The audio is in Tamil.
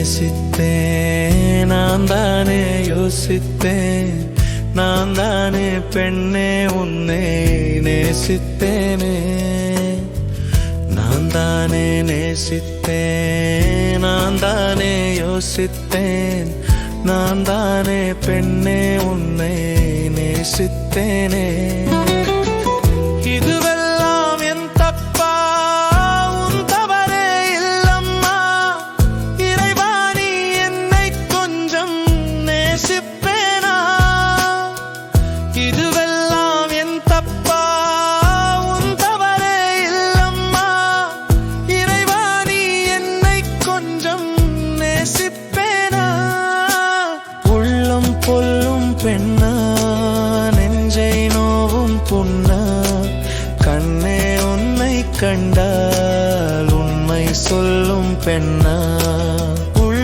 நேசித்தேன், நான் தானே யோசித்தேன், நான் தானே பெண்ணே உன்னை நேசித்தேனே. நான் தானே நேசித்தேன், நான் தானே யோசித்தேன், நான் தானே பெண்ணே உன்னை நேசித்தேனே. இதுவெல்லாம் என் தப்பா? உன் தவறே இல்லம்மா. இறைவா நீ என்னை கொஞ்சம் நேசிப்பேனா? இதுவெல்லாம் என் தப்பா? உன் தவறே இல்லம்மா. இறைவா நீ என்னை கொஞ்சம் நேசிப்பேனா? உள்ளம் கொல்லும் பெண்ணா, நெஞ்சை நோவும் புண்ணா, கண்ணே உன்னை கண்டால் உண்மை சொல்லும் பெண்ணா.